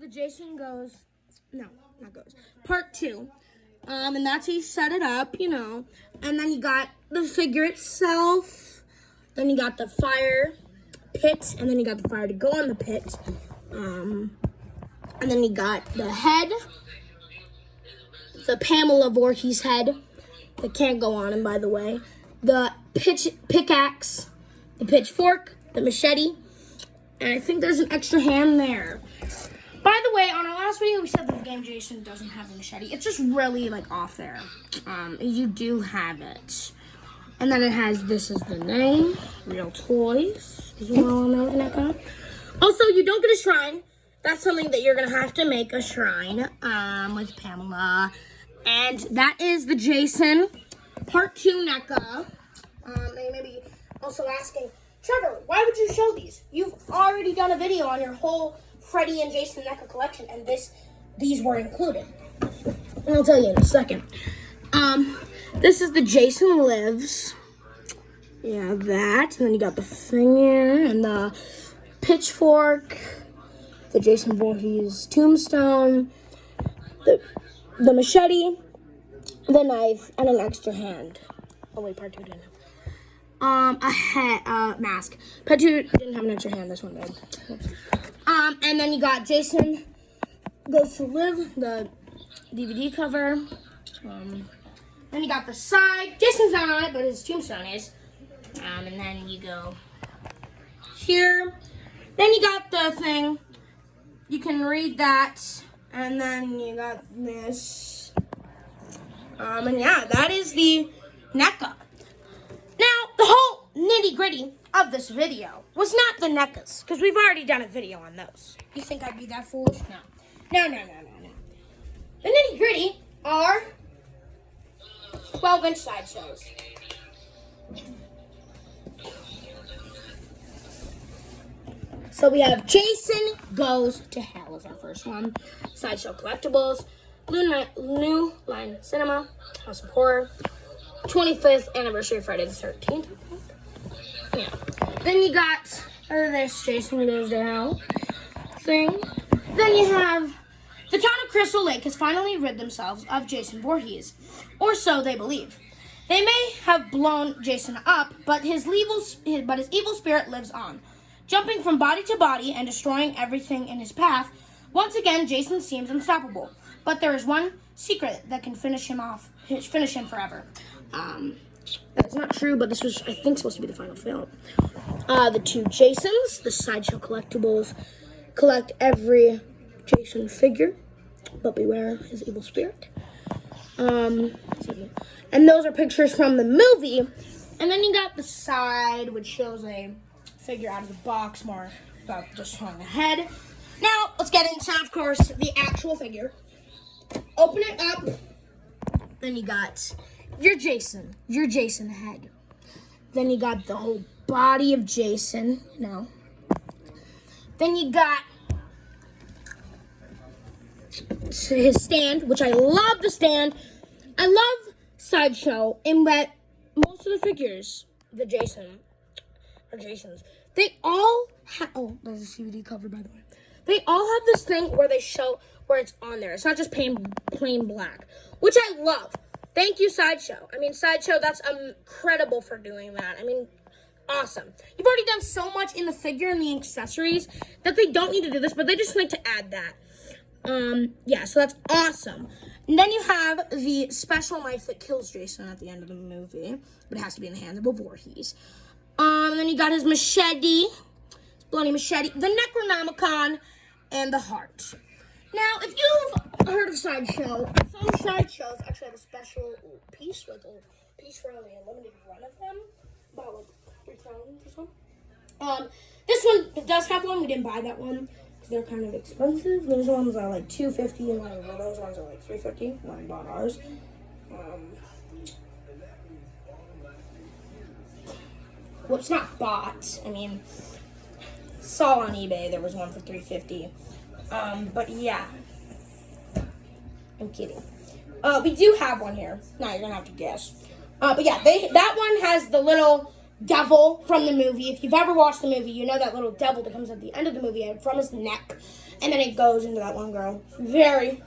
the Jason Goes, no, not Goes, part 2. And that's how you set it up, you know. And then you got the figure itself. Then you got the fire pit. And then you got the fire to go on the pit. And then you got the head. The Pamela Voorhees head. That can't go on him, by the way. The pickaxe. The pitchfork. The machete. And I think there's an extra hand there. By the way, on our last video, we said that the game Jason doesn't have a machete. It's just really, like, off there. You do have it. And then it has, this is the name, Real Toys. You all know that guy? Also, you don't get a shrine. That's something that you're going to have to make a shrine with Pamela. And that is the Jason Part 2 NECA. And maybe also asking, Trevor, why would you show these? You've already done a video on your whole Freddy and Jason NECA collection, and these were included. And I'll tell you in a second. This is the Jason Lives. Yeah, that. And then you got the finger and the pitchfork, the Jason Voorhees tombstone, the machete, the knife, and an extra hand. Oh wait, part 2 didn't have. A mask. Part 2 didn't have an extra hand. This one did. And then you got Jason Goes to Live, the DVD cover. Then you got the side. Jason's not on it, but his tombstone is. And then you go here. Then you got the thing. You can read that. And then you got this. And yeah, that is the NECA. Now, the whole nitty-gritty of this video was not the NECAs, because we've already done a video on those. You think I'd be that foolish? No. No. The nitty-gritty are 12-inch sideshows. So we have Jason Goes to Hell as our first one. Sideshow Collectibles. New Line Cinema. House of Horror. 25th anniversary Friday the 13th. Yeah. Then you got this Jason Goes to Hell thing. Then you have the town of Crystal Lake has finally rid themselves of Jason Voorhees, or so they believe. They may have blown Jason up, but his evil spirit lives on, jumping from body to body and destroying everything in his path. Once again, Jason seems unstoppable, but there is one secret that can finish him forever. That's not true, but this was, I think, supposed to be the final film. The two Jasons, the Sideshow Collectibles, collect every Jason figure, but beware his evil spirit. And those are pictures from the movie. And then you got the side, which shows a figure out of the box, more about just showing the head. Now, let's get into, of course, the actual figure. Open it up. Then you got your Jason head. Then you got the whole body of Jason, you know. Then you got his stand, which I love the stand. I love Sideshow in that most of the figures, the Jasons, they all have, oh, there's a DVD cover, by the way. They all have this thing where they show where it's on there. It's not just plain black, which I love. Thank you, Sideshow. I mean, Sideshow, that's incredible for doing that. I mean, awesome. You've already done so much in the figure and the accessories that they don't need to do this, but they just like to add that. Yeah, so that's awesome. And then you have the special knife that kills Jason at the end of the movie, but it has to be in the hands of a Voorhees. And then you got his machete, his bloody machete, the Necronomicon, and the heart. Now, if you've heard of Sideshow, some Sideshows actually have a special piece, like a piece for only a limited run of them, about like 3,000 or so. This one does have one. We didn't buy that one because they're kind of expensive. Those ones are like $250, and those ones are like $350 when I bought ours. Well, it's not bought. I mean, saw on eBay there was one for $350. But yeah, I'm kidding. We do have one here. Now you're gonna have to guess. But yeah, that one has the little devil from the movie. If you've ever watched the movie, you know that little devil that comes at the end of the movie from his neck, and then it goes into that one girl. Very,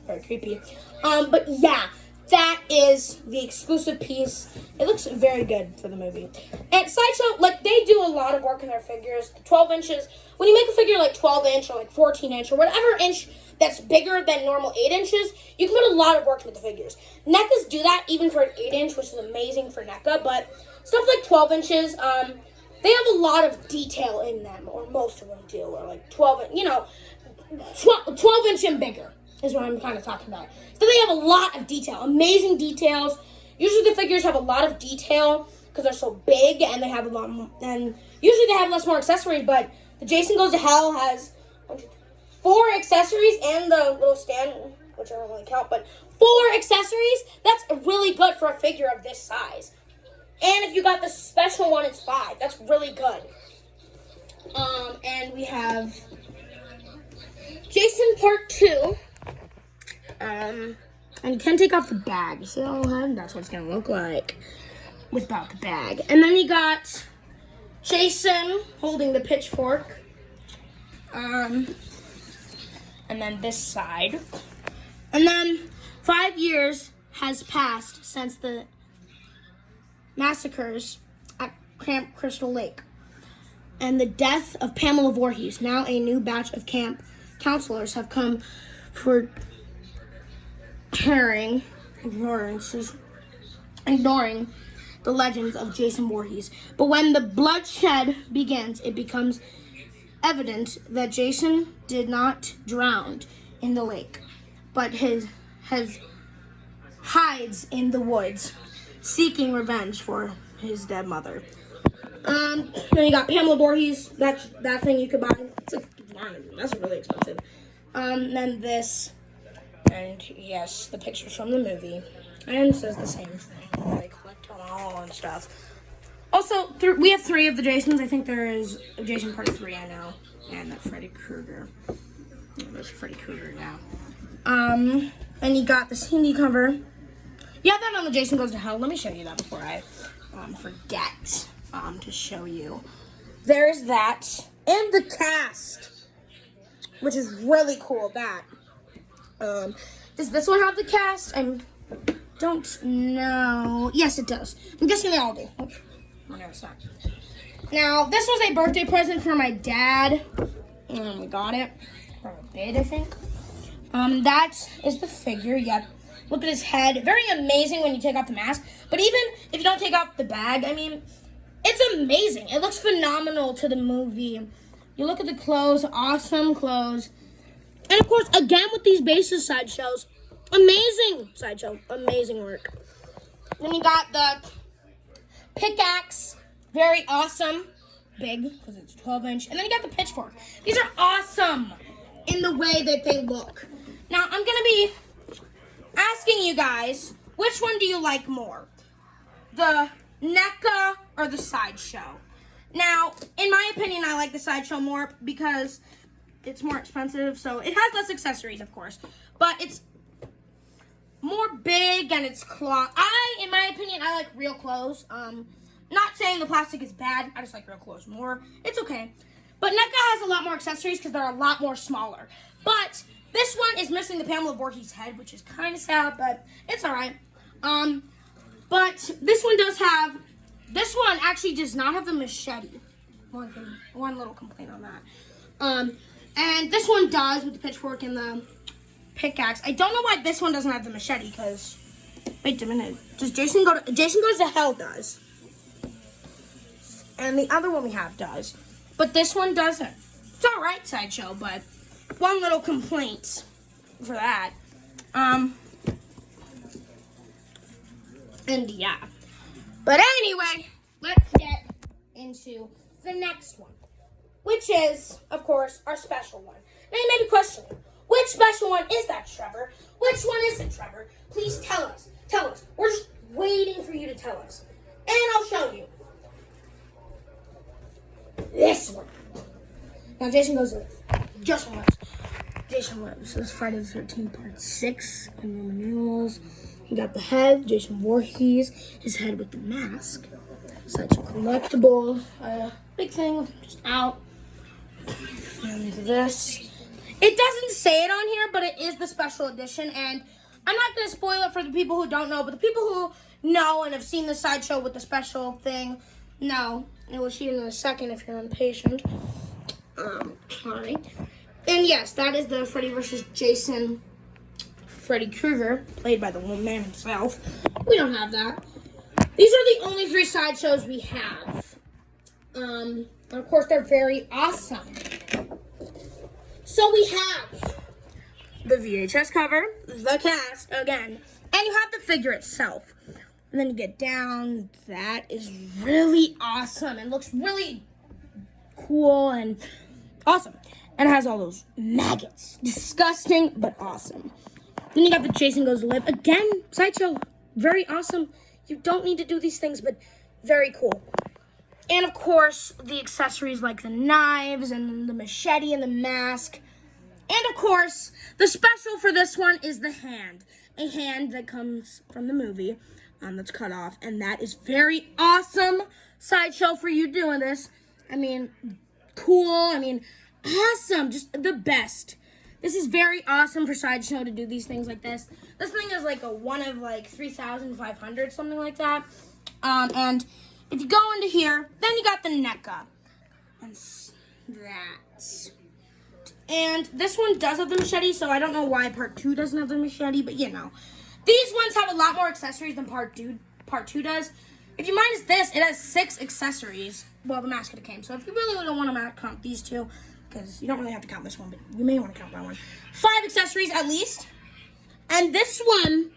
very creepy. But yeah, that is the exclusive piece. It looks very good for the movie. And Sideshow, like, they do a lot of work in their figures. 12 inches. When you make a figure like 12 inch or like 14 inch or whatever inch that's bigger than normal 8 inches, you can put a lot of work into the figures. NECAs do that even for an 8 inch, which is amazing for NECA, but stuff like 12 inches, they have a lot of detail in them, or most of them do, or like 12, 12 inch and bigger is what I'm kind of talking about. So they have a lot of detail, amazing details. Usually the figures have a lot of detail because they're so big, and they have a lot more, and usually they have less more accessories, but the Jason Goes to Hell has 4 accessories and the little stand, which I don't really count, but 4 accessories. That's really good for a figure of this size. And if you got the special one, it's 5. That's really good. And we have Jason Part 2. And you can take off the bag. See how that's what it's going to look like without the bag. And then you got Jason holding the pitchfork. And then this side. And then 5 years has passed since the massacres at Camp Crystal Lake and the death of Pamela Voorhees. Now a new batch of camp counselors have come for ignoring the legends of Jason Voorhees. But when the bloodshed begins, it becomes evident that Jason did not drown in the lake, but hides in the woods, seeking revenge for his dead mother. Then you got Pamela Voorhees. That thing you could buy. That's really expensive. Then this, and yes, the pictures from the movie, and it says the same thing. They collect them all and stuff. Also, we have 3 of the Jasons. I think there is a Jason Part 3, I know, and the Freddy Krueger. Yeah, there's Freddy Krueger now. And you got the CD cover. You have that on the Jason Goes to Hell. Let me show you that before I forget to show you. There's that. And the cast, which is really cool. Does this one have the cast? I don't know. Yes, it does. I'm guessing they all do. Oh, no, it's not. Now, this was a birthday present for my dad. We got it for a bid, I think. That is the figure. Yep. Look at his head. Very amazing when you take off the mask. But even if you don't take off the bag, I mean, it's amazing. It looks phenomenal to the movie. You look at the clothes. Awesome clothes. And, of course, again with these bases sideshows. Amazing sideshow. Amazing work. Then you got the pickaxe. Very awesome. Big, because it's 12 inch. And then you got the pitchfork. These are awesome in the way that they look. Now, I'm going to be asking you guys, which one do you like more? The NECA or the sideshow? Now, in my opinion, I like the sideshow more because it's more expensive. So it has less accessories, of course, but it's more big and it's cloth. In my opinion, I like real clothes. Not saying the plastic is bad. I just like real clothes more. It's okay. But NECA has a lot more accessories because they're a lot more smaller. But this one is missing the Pamela Voorhees head, which is kind of sad, but it's all right. But this one does have, this one actually does not have the machete. One little complaint on that. And this one does with the pitchfork and the pickaxe. I don't know why this one doesn't have the machete, because, wait a minute. Does Jason Goes to Hell does. And the other one we have does. But this one doesn't. It's all right, sideshow, but one little complaint for that. And yeah. But anyway, let's get into the next one, which is, of course, our special one. Now you may be questioning, which special one is that, Trevor? Which one is it, Trevor? Please tell us. Tell us. We're just waiting for you to tell us. And I'll show you. This one. Now Jason Goes to just one. Jason Lives. This is Friday the 13th, Part 6. And Roman numerals. He got the head, Jason Voorhees, his head with the mask. Such a collectible, big thing, just out. And this. It doesn't say it on here, but it is the special edition, and I'm not going to spoil it for the people who don't know, but the people who know and have seen the sideshow with the special thing know. And we'll see you in a second if you're impatient. Alright. And yes, that is the Freddy vs. Jason Freddy Krueger, played by the man himself. We don't have that. These are the only 3 sideshows we have. And of course, they're very awesome. So we have the VHS cover, the cast again, and you have the figure itself. And then you get down. That is really awesome. It looks really cool and awesome. And it has all those maggots. Disgusting, but awesome. Then you got the Jason Goes to Live. Again, sideshow, very awesome. You don't need to do these things, but very cool. And of course, the accessories like the knives and the machete and the mask. And of course, the special for this one is the hand. A hand that comes from the movie that's cut off. And that is very awesome sideshow for you doing this. I mean, cool. I mean, awesome. Just the best. This is very awesome for sideshow to do these things like this. This thing is like a 1 of like 3,500, something like that. And if you go into here, then you got the NECA. And that. And this one does have the machete, so I don't know why part 2 doesn't have the machete, but you know. These ones have a lot more accessories than part 2 does. If you minus this, it has 6 accessories. Well, the mask could have came. So if you really don't want to count these 2, because you don't really have to count this one, but you may want to count that one. 5 accessories at least. And this one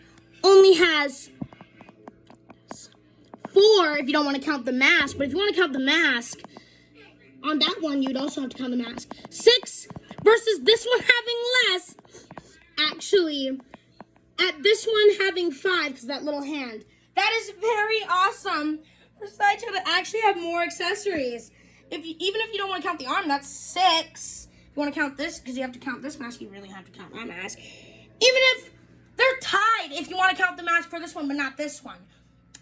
only has 4 if you don't want to count the mask. But if you want to count the mask, on that one, you'd also have to count the mask. 6 versus this one having less. Actually, at this one having 5, because that little hand. That is very awesome for sideshow to actually have more accessories. Even if you don't want to count the arm, that's 6. If you want to count this, because you have to count this mask, you really have to count that mask. Even if they're tied, if you want to count the mask for this one, but not this one.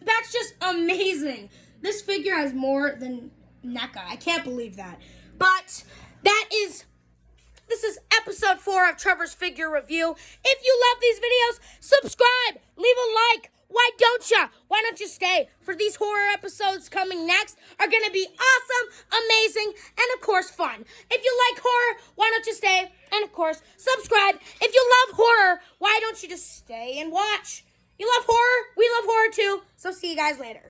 That's just amazing. This figure has more than NECA. I can't believe that. But this is episode 4 of Trevors Figure Review. If you love these videos, subscribe, leave a like. Why don't you? Why don't you stay? For these horror episodes coming next are going to be awesome, amazing, and of course fun. If you like horror, why don't you stay? And of course, subscribe. If you love horror, why don't you just stay and watch? You love horror? We love horror too. So see you guys later.